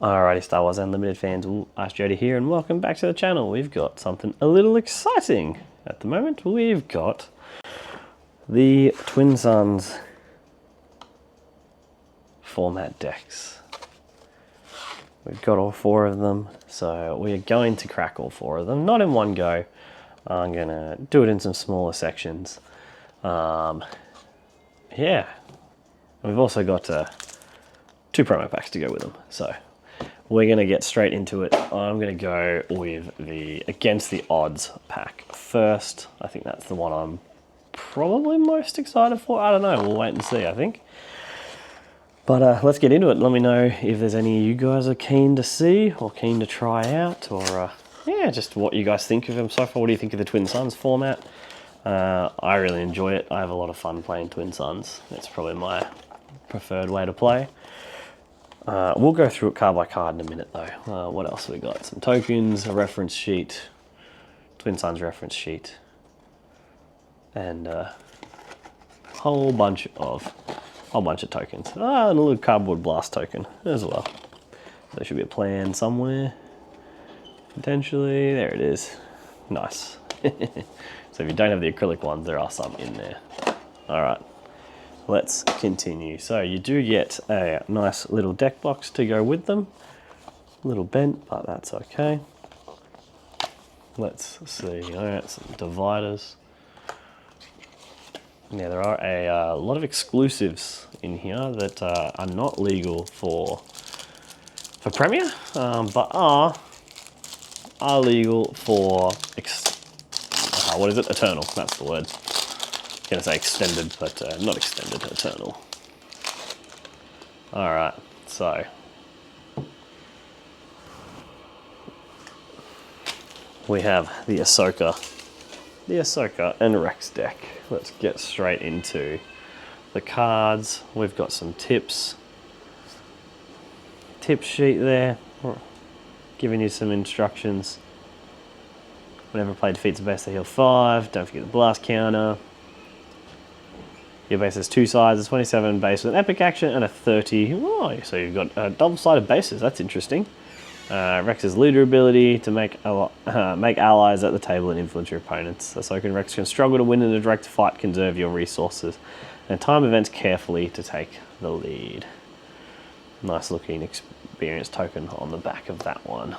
Alrighty, Star Wars Unlimited fans, Ask Jody here, and welcome back to the channel. We've got something a little exciting at the moment. We've got the Twin Suns format decks. We've got all four of them, so we're going to crack all four of them. Not in one go. I'm going to do it in some smaller sections. Yeah. We've also got 2 promo packs to go with them, so we're going to get straight into it. I'm going to go with the Against the Odds pack first. I think that's the one I'm probably most excited for. I don't know, we'll wait and see, I think. But let's get into it. Let me know if there's any of you guys are keen to see or keen to try out, or yeah, just what you guys think of them so far. What do you think of the Twin Suns format? I really enjoy it. I have a lot of fun playing Twin Suns. It's probably my preferred way to play. We'll go through it card by card in a minute though. What else have we got? Some tokens, a reference sheet, Twin Suns reference sheet, and a whole bunch of tokens. And a little cardboard blast token as well. There should be a plan somewhere. Potentially, there it is. Nice. So if you don't have the acrylic ones, there are some in there. Alright, let's continue. So you do get a nice little deck box to go with them. A little bent, but that's okay. Let's see, alright, some dividers. Yeah, there are a lot of exclusives in here that are not legal for Premier, but are legal for what is it? Eternal. That's the word. I'm gonna say extended, but not extended. Eternal. All right. So we have the Ahsoka and Rex deck. Let's get straight into the cards. We've got some tips. Tip sheet there, giving you some instructions. Whenever a player defeats a base, they heal 5. Don't forget the blast counter. Your base has 2 sides, a 27 base with an epic action and a 30. Oh, so you've got double-sided bases. That's interesting. Rex's leader ability to make allies at the table and influence your opponents. Ahsoka and Rex can struggle to win in a direct fight, conserve your resources, and time events carefully to take the lead. Nice looking experience token on the back of that one.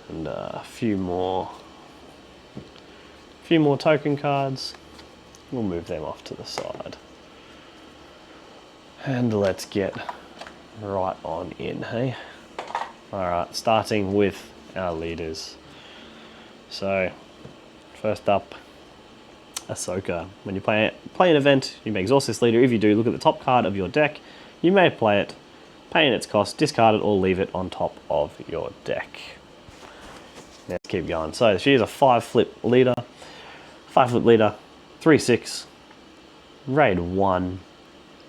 And a few more token cards. We'll move them off to the side. And let's get right on in, hey? Alright, starting with our leaders. So, first up, Ahsoka. When you play an event, you may exhaust this leader. If you do, look at the top card of your deck. You may play it, pay in its cost, discard it, or leave it on top of your deck. Let's keep going. So she is a 5-flip leader. 5-flip leader, 3/6, raid 1.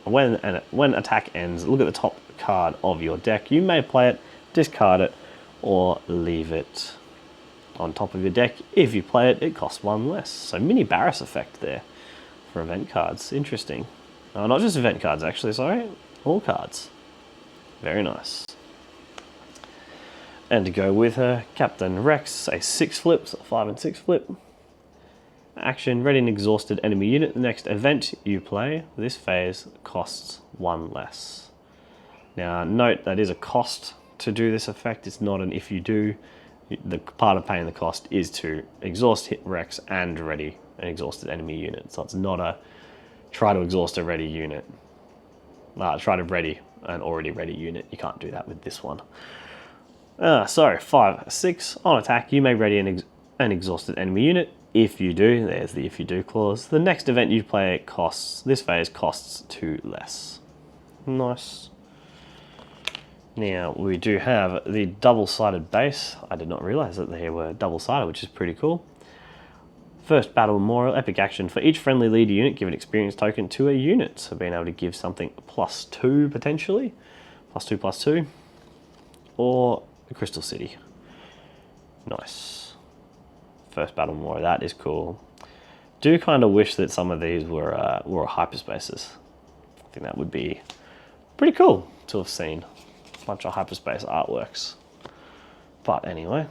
When attack ends, look at the top card of your deck. You may play it, discard it, or leave it on top of your deck. If you play it, it costs 1 less. So mini Barris effect there for event cards. Interesting. Not just event cards actually, sorry. All cards. Very nice. And to go with her, Captain Rex, a 6-flip, so 5 and 6 flip. Action, ready an exhausted enemy unit. The next event you play, this phase costs 1 less. Now note that is a cost to do this effect. It's not an if you do. The part of paying the cost is to exhaust hit Rex and ready an exhausted enemy unit. So it's not a try to exhaust a ready unit. Try to ready an already ready unit. You can't do that with this one. So 5/6 on attack, you may ready an exhausted enemy unit. If you do, there's the if you do clause. The next event you play this phase costs 2 less. Nice. Now we do have the double-sided base. I did not realize that they were double-sided, which is pretty cool. First battle memorial, epic action. For each friendly leader unit, give an experience token to a unit. So being able to give something +2 potentially. +2/+2. Or the Crystal City. Nice. First battle memorial, that is cool. Do kind of wish that some of these were hyperspaces. I think that would be pretty cool. to have seen a bunch of hyperspace artworks. But anyway,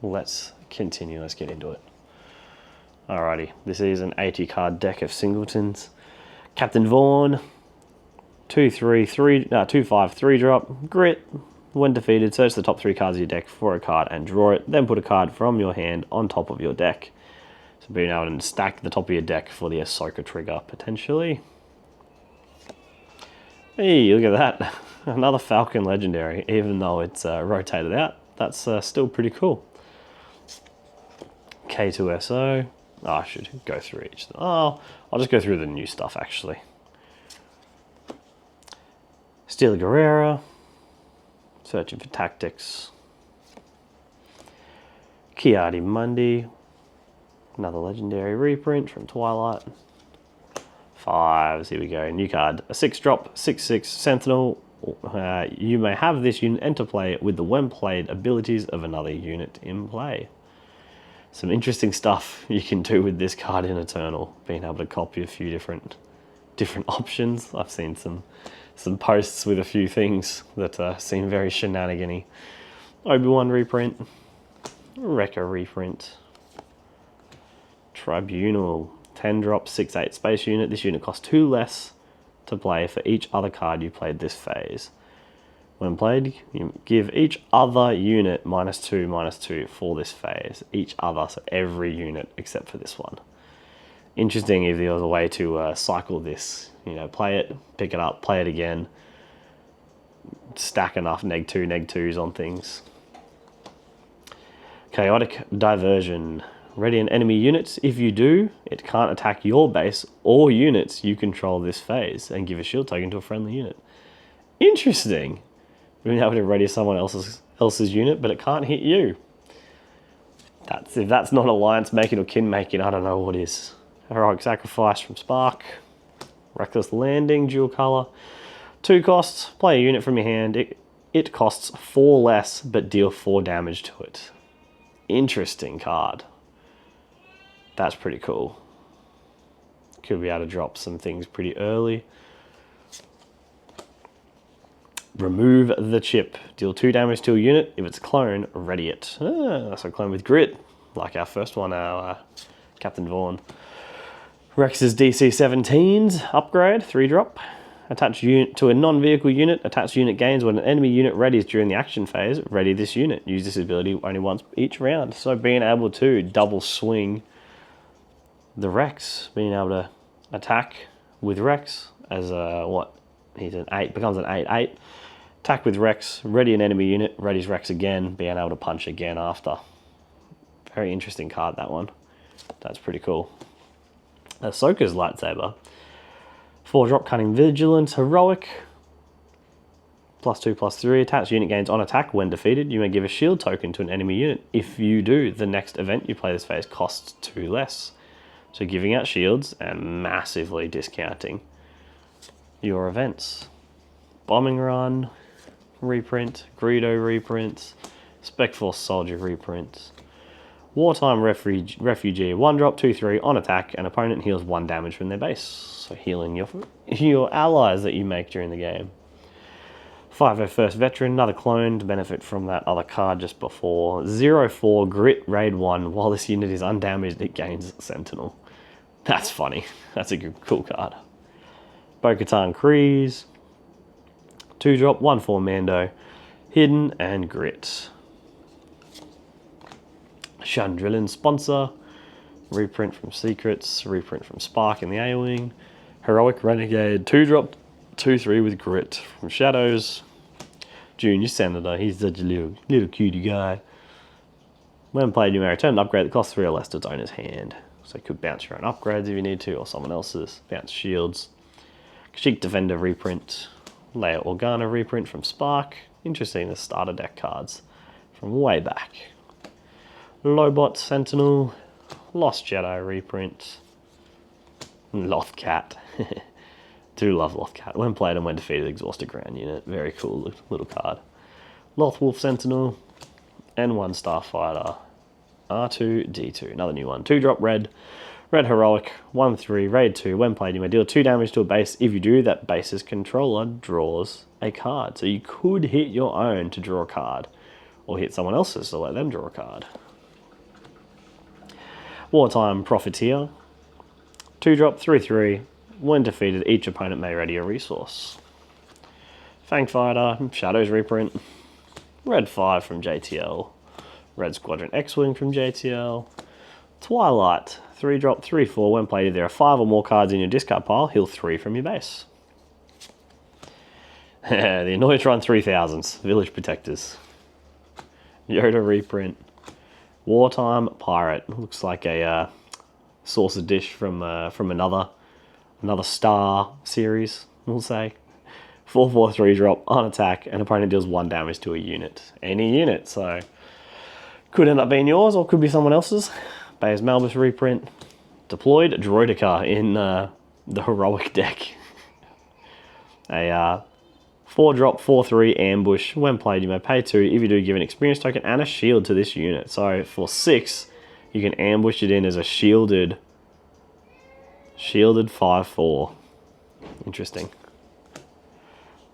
let's continue. Let's get into it. Alrighty, this is an 80 card deck of singletons. Captain Vaughn, 2/5 3-drop, grit. When defeated, search the top 3 cards of your deck for a card and draw it. Then put a card from your hand on top of your deck. So being able to stack the top of your deck for the Ahsoka trigger, potentially. Hey, look at that. Another Falcon Legendary, even though it's rotated out. That's still pretty cool. K2SO. Oh, I should go through each. Oh, I'll just go through the new stuff, actually. Steela Guerrera. Searching for Tactics. Kiadi Mundi. Another Legendary reprint from Twilight. 5s, here we go. New card. A 6-drop, 6/6 Sentinel. You may have this unit enter play with the when played abilities of another unit in play. Some interesting stuff you can do with this card in Eternal, being able to copy a few different options. I've seen some posts with a few things that seem very shenanigan-y. Obi-Wan reprint, Wrecker reprint, Tribunal, 10-drop, 6/8 space unit. This unit costs 2 less to play for each other card you played this phase. When played, you give each other unit -2/-2 for this phase. Each other, so every unit except for this one. Interesting if there was a way to cycle this. You know, play it, pick it up, play it again. Stack enough -2/-2s on things. Chaotic Diversion. Ready an enemy unit. If you do, it can't attack your base or units you control this phase, and give a shield token to a friendly unit. Interesting. Being able to ready someone else's unit, but it can't hit you. If that's not alliance making or kin making, I don't know what is. Heroic Sacrifice from Spark. Reckless Landing, dual color. 2 costs. Play a unit from your hand. It costs 4 less, but deal 4 damage to it. Interesting card. That's pretty cool. Could be able to drop some things pretty early. Remove the chip. Deal 2 damage to a unit. If it's a clone, ready it. That's a clone with grit, like our first one, our Captain Vaughn. Rex's DC 17s, upgrade, 3-drop. Attach unit to a non-vehicle unit. Attach unit gains when an enemy unit readies during the action phase. Ready this unit. Use this ability only once each round. So being able to double swing the Rex, being able to attack with Rex as he's an 8, becomes an 8/8. Attack with Rex, ready an enemy unit, readies Rex again, being able to punch again after. Very interesting card, that one. That's pretty cool. Ahsoka's lightsaber. 4-drop, Cunning Vigilance, Heroic. +2/+3, attach unit gains on attack when defeated. You may give a shield token to an enemy unit. If you do, the next event you play this phase costs 2 less. So giving out shields and massively discounting your events. Bombing Run reprint, Greedo reprints, Spec Force Soldier reprints, Wartime Refugee, 1-drop, 2/3 on attack, an opponent heals 1 damage from their base. So healing your allies that you make during the game. 501st Veteran, another clone to benefit from that other card just before. 0/4 Grit Raid 1, while this unit is undamaged, it gains Sentinel. That's funny. That's a good, cool card. Bo-Katan Kryze, 2-drop, 1/4 Mando, Hidden and Grit. Chandrillan Sponsor, reprint from Secrets, reprint from Spark in the A-Wing. Heroic Renegade, 2-drop, 2/3 with Grit from Shadows. Junior Senator, he's such a little cutie guy. When played, you may return an upgrade that costs 3 or less to its owner's hand. So you could bounce your own upgrades if you need to, or someone else's. Bounce shields. Kashyyyk Defender reprint. Leia Organa reprint from Spark. Interesting, the starter deck cards from way back. Lobot Sentinel. Lost Jedi reprint. Lothcat. Do love Lothcat. When played and when defeated, exhausted ground unit. Very cool little card. Lothwolf Sentinel. And 1 Starfighter. R2-D2. Another new one. 2-drop red. Red Heroic, 1/3, raid 2. When played, you may deal 2 damage to a base. If you do, that base's controller draws a card. So you could hit your own to draw a card, or hit someone else's to let them draw a card. Wartime Profiteer, 2-drop, 3/3. When defeated, each opponent may ready a resource. Fangfighter, Shadows Reprint, Red 5 from JTL, Red Squadron X-Wing from JTL, Twilight, 3-drop, 3/4. When played, if there are 5 or more cards in your discard pile, heal 3 from your base. The Annoytron 3000s, Village Protectors. Yoda Reprint, Wartime Pirate. Looks like a sauce of dish from another Star series, we'll say. 4/4, 3-drop, on attack, an opponent deals 1 damage to a unit. Any unit, so could end up being yours or could be someone else's. Baze Malbus Reprint, deployed Droideka in the Heroic deck. A 4-drop, 4/3 ambush. When played, you may pay 2. If you do, give an experience token and a shield to this unit. So for 6, you can ambush it in as a shielded 5/4. Interesting.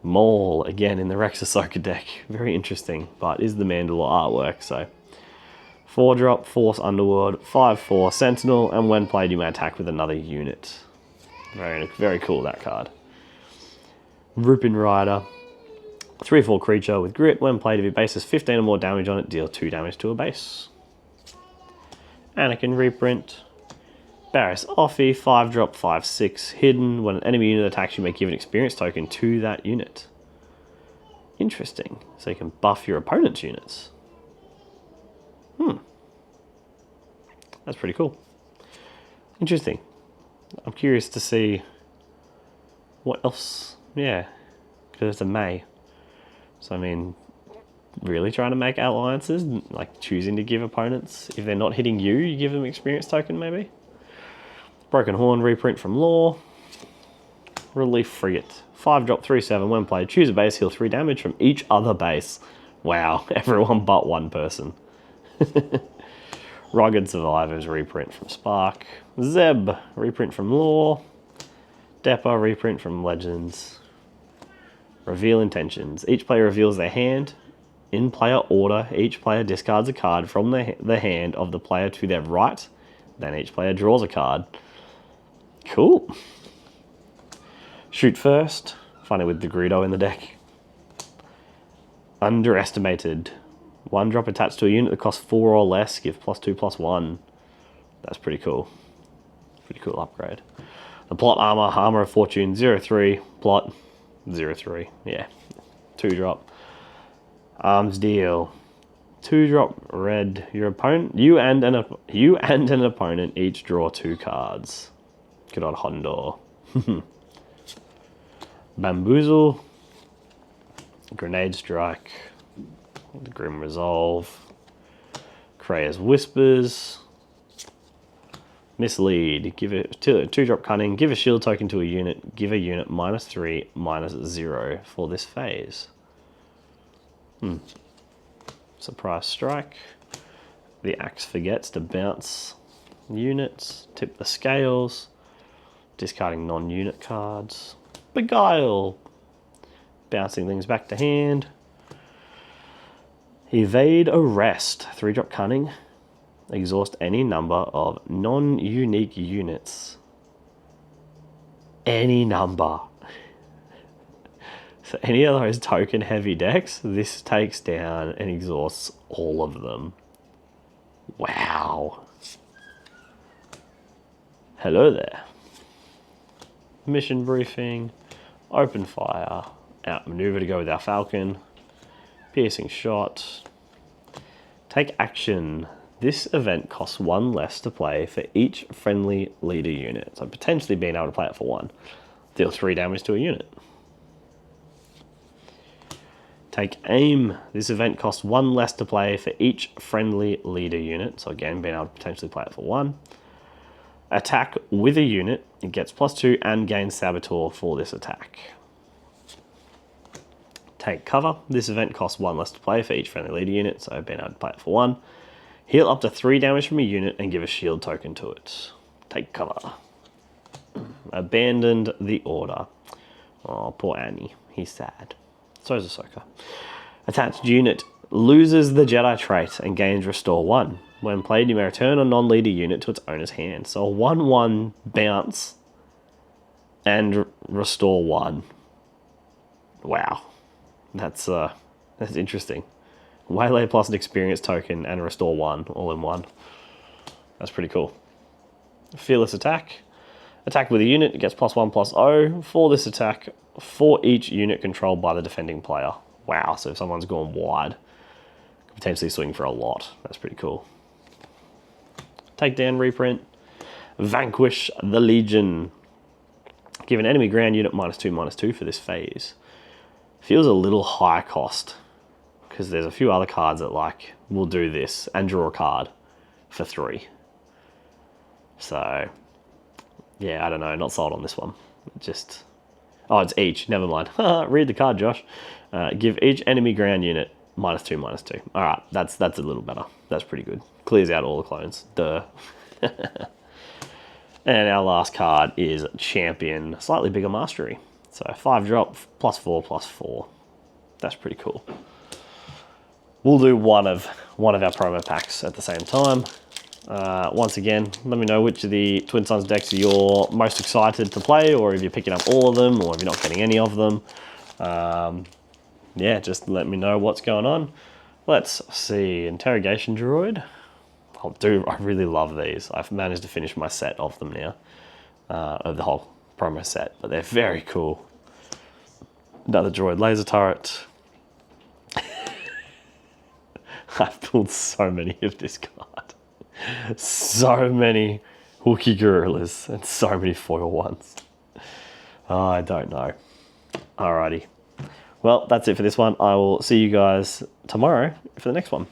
Maul, again in the Rex Ahsoka deck. Very interesting, but is the Mandalore artwork, so 4-drop, Force Underworld, 5/4 Sentinel, and when played you may attack with another unit. Very, very cool, that card. Rupin Rider, 3/4 creature with grit. When played, if your base has 15 or more damage on it, deal 2 damage to a base. Anakin Reprint, Barriss Offee, 5-drop, 5/6 hidden. When an enemy unit attacks, you may give an experience token to that unit. Interesting. So you can buff your opponent's units. That's pretty cool. Interesting. I'm curious to see what else. Yeah, because it's a May. So I mean, really trying to make alliances, like choosing to give opponents, if they're not hitting you, you give them experience token maybe. Broken Horn Reprint from Lore. Relief Frigate, 5-drop, 3/7. When played, choose a base, heal 3 damage from each other base. Wow, everyone but one person. Rugged Survivors Reprint from Spark. Zeb Reprint from Lore. Deppa Reprint from Legends. Reveal Intentions. Each player reveals their hand in player order. Each player discards a card from the hand of the player to their right. Then each player draws a card. Cool. Shoot First. Funny with the Greedo in the deck. Underestimated. 1-drop attached to a unit that costs 4 or less. Give +2/+1. That's pretty cool. Pretty cool upgrade. The Plot Armor of Fortune, 0/3. Plot, 0/3. Yeah. 2-drop. Arms Deal. 2-drop red. You and an opponent each draw 2 cards. Good on Hondor. Bamboozle. Grenade Strike. The Grim Resolve. Krea's Whispers. Mislead. Give it 2-drop Cunning. Give a shield token to a unit. Give a unit -3, -0 for this phase. Surprise Strike. The Axe forgets to bounce units. Tip the Scales. Discarding non-unit cards. Beguile. Bouncing things back to hand. Evade Arrest. 3-drop Cunning. Exhaust any number of non-unique units. Any number. So any of those token-heavy decks, this takes down and exhausts all of them. Wow. Hello there. Mission Briefing. Open Fire. Outmaneuver to go with our Falcon. Piercing Shot. Take Action. This event costs 1 less to play for each friendly leader unit. So potentially being able to play it for 1. Deal 3 damage to a unit. Take Aim. This event costs 1 less to play for each friendly leader unit. So again, being able to potentially play it for 1. Attack with a unit. It gets +2 and gains Saboteur for this attack. Take Cover. This event costs 1 less to play for each friendly leader unit. So being able to play it for 1. Heal up to 3 damage from a unit and give a shield token to it. Take cover. Abandoned the order. Oh, poor Annie. He's sad. So is Ahsoka. Attached unit loses the Jedi trait and gains Restore 1. When played, you may return a non-leader unit to its owner's hand. So a 1/1 bounce and Restore 1. Wow. That's interesting. Waylay plus an experience token and a Restore 1 all in one. That's pretty cool. Fearless attack. Attack with a unit, it gets +1/+0 for this attack for each unit controlled by the defending player. Wow, so if someone's gone wide, could potentially swing for a lot. That's pretty cool. Takedown reprint. Vanquish the Legion. Give an enemy ground unit -2/-2 for this phase. Feels a little high cost because there's a few other cards that like will do this and draw a card for 3. So yeah, I don't know, not sold on this one. Just, oh, it's each, never mind. Read the card, Josh. Give each enemy ground unit -2/-2. All right, that's a little better. That's pretty good. Clears out all the clones. Duh. And our last card is Champion, slightly bigger mastery. So 5-drop, +4/+4. That's pretty cool. We'll do one of our promo packs at the same time. Once again, let me know which of the Twin Suns decks you're most excited to play, or if you're picking up all of them, or if you're not getting any of them. Yeah, just let me know what's going on. Let's see, Interrogation Droid. I really love these. I've managed to finish my set of them now, of the whole promo set, but they're very cool. Another droid laser turret. I've pulled so many of this card. So many Wookiee gorillas and so many foil ones. Oh, I don't know. Alrighty. Well, that's it for this one. I will see you guys tomorrow for the next one.